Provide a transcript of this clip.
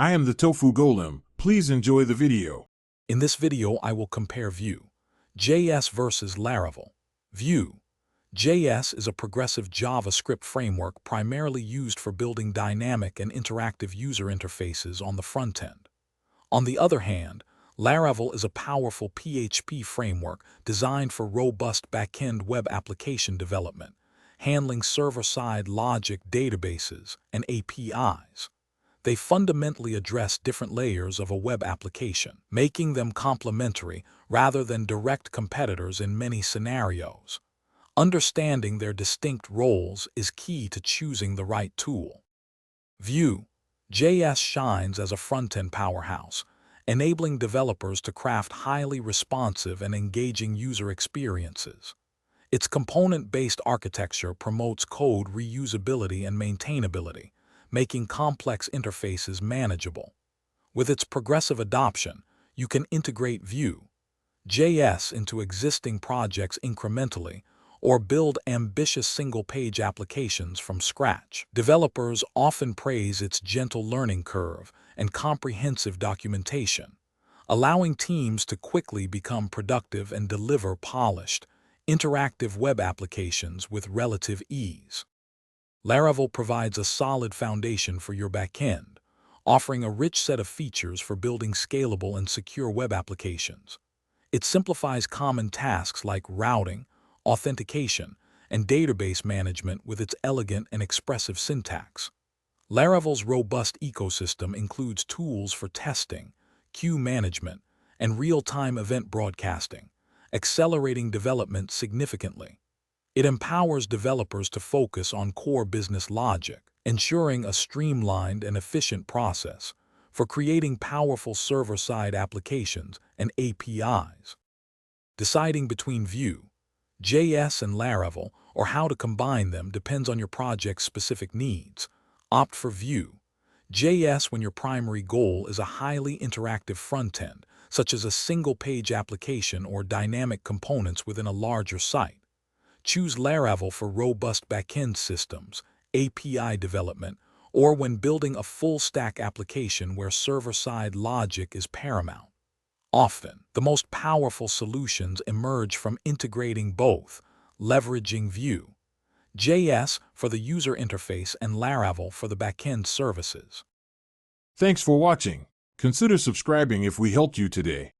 I am the Tofu Golem. Please enjoy the video. In this video, I will compare Vue JS versus Laravel. Vue JS is a progressive JavaScript framework primarily used for building dynamic and interactive user interfaces on the front end. On the other hand, Laravel is a powerful PHP framework designed for robust backend web application development, handling server-side logic databases and APIs. They fundamentally address different layers of a web application, making them complementary rather than direct competitors in many scenarios. Understanding their distinct roles is key to choosing the right tool. Vue JS shines as a front-end powerhouse, enabling developers to craft highly responsive and engaging user experiences. Its component-based architecture promotes code reusability and maintainability, making complex interfaces manageable. With its progressive adoption, you can integrate Vue JS into existing projects incrementally or build ambitious single-page applications from scratch. Developers often praise its gentle learning curve and comprehensive documentation, allowing teams to quickly become productive and deliver polished, interactive web applications with relative ease. Laravel provides a solid foundation for your backend, offering a rich set of features for building scalable and secure web applications. It simplifies common tasks like routing, authentication, and database management with its elegant and expressive syntax. Laravel's robust ecosystem includes tools for testing, queue management, and real-time event broadcasting, accelerating development significantly. It empowers developers to focus on core business logic, ensuring a streamlined and efficient process for creating powerful server-side applications and APIs. Deciding between Vue JS and Laravel, or how to combine them, depends on your project's specific needs. Opt for Vue JS when your primary goal is a highly interactive front-end, such as a single-page application or dynamic components within a larger site. Choose Laravel for robust backend systems, API development, or when building a full-stack application where server-side logic is paramount. Often, the most powerful solutions emerge from integrating both, leveraging Vue JS for the user interface and Laravel for the backend services. Thanks for watching. Consider subscribing if we helped you today.